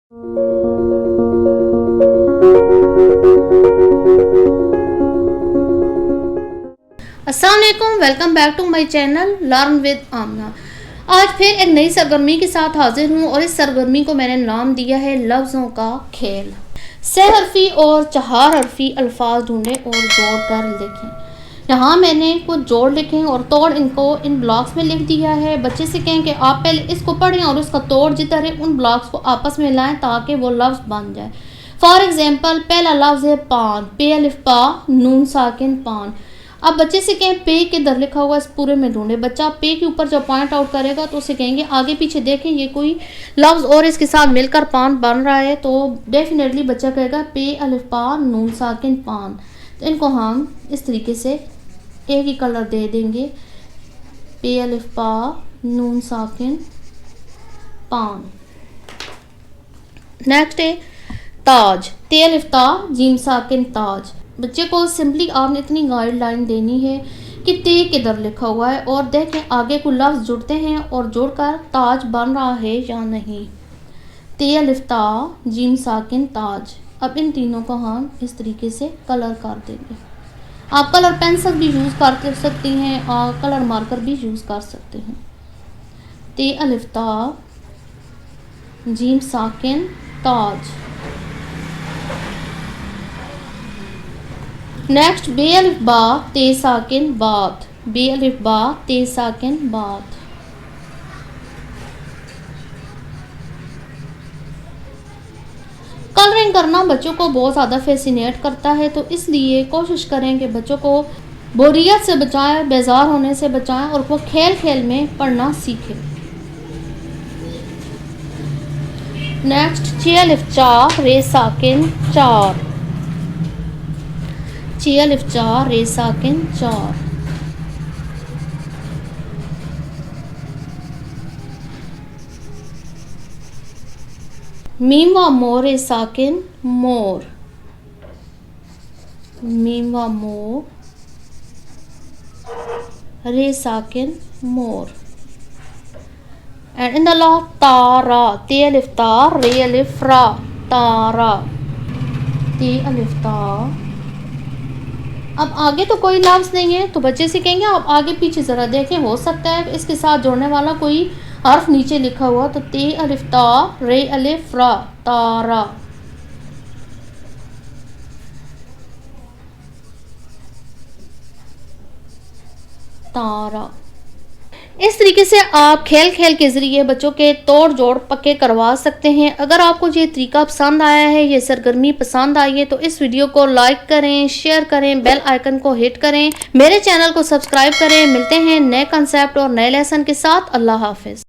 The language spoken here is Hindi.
अस्सलाम वालेकुम, welcome back to my channel learn with Aamna. आज फिर एक नई सरगर्मी के साथ हाजिर हूँ और इस सरगर्मी को मैंने नाम दिया है लफ्ज़ों का खेल। सहरफी और चहार हरफी अल्फाज ढूंढें और जोड़ कर लिखें। यहाँ मैंने कुछ जोड़ लिखे और तोड़ इनको इन ब्लॉक्स में लिख दिया है। बच्चे से कहें कि आप पहले इसको पढ़ें और इसका तोड़ जिधर है उन ब्लॉक्स को आपस में लाएं ताकि वो लफ्ज़ बन जाए। फॉर एग्जाम्पल पहला लफ्ज़ है पान, पे अलिफ पा नून साकिन पान। अब बच्चे से कहें पे किधर लिखा हुआ इस पूरे में ढूंढे। बच्चा पे के ऊपर जब पॉइंट आउट करेगा तो उसे कहेंगे आगे पीछे देखें ये कोई लफ्ज़ और इसके साथ मिलकर पान बन रहा है, तो डेफिनेटली बच्चा कहेगा पे अलिफ पा नून साकिन पान। तो इनको हम इस तरीके से एक ही कलर दे देंगे, पे अलिफ पा नून साकिन पान। नेक्स्ट है ताज, ते अलिफ ता जीम साकिन ताज। बच्चे को सिंपली आपने इतनी गाइडलाइन देनी है कि ते किधर लिखा हुआ है और देखें आगे कोई लफ्ज़ जुड़ते हैं और जुड़कर ताज बन रहा है या नहीं। ते अलिफ ता जीम साकिन ताज। अब इन तीनों को हम इस तरीके से कलर कर देंगे। आप कलर पेंसिल भी यूज़ कर सकती हैं और कलर मार्कर भी यूज़ कर सकते हैं। ते अलिफ ता जीम साकिन ताज। नेक्स्ट बे अलिफ बा ते साकिन बात, बे अलिफ बा ते साकिन बात। कलरिंग करना बच्चों को बहुत ज़्यादा फैसिनेट करता है, तो इसलिए कोशिश करें कि बच्चों को बोरियत से बचाएं, बेजार होने से बचाएं और वो खेल खेल में पढ़ना सीखें। नेक्स्ट चे अलिफ चा रे साकिन चार, चे अलिफ चा रे साकिन चार। मीम व मोर रे साकिन मोर, मीम व मोर रे साकिन मोर। एंड इन द लॉ तारा, ते अलिफ ता रे अलिफ रा तारा, ते अलिफ ता। अब आगे तो कोई लफ्ज़ नहीं है तो बच्चे से कहेंगे आप आगे पीछे ज़रा देखें, हो सकता है इसके साथ जोड़ने वाला कोई हर्फ नीचे लिखा हुआ। तो ते अलिफ ता रे अलिफ रा तारा। तारा। इस तरीके से आप खेल खेल के ज़रिए बच्चों के तोड़ जोड़ पक्के करवा सकते हैं। अगर आपको ये तरीका पसंद आया है, ये सरगर्मी पसंद आई है, तो इस वीडियो को लाइक करें, शेयर करें, बेल आइकन को हिट करें, मेरे चैनल को सब्सक्राइब करें। मिलते हैं नए कंसेप्ट और नए लेसन के साथ। अल्लाह हाफिज़।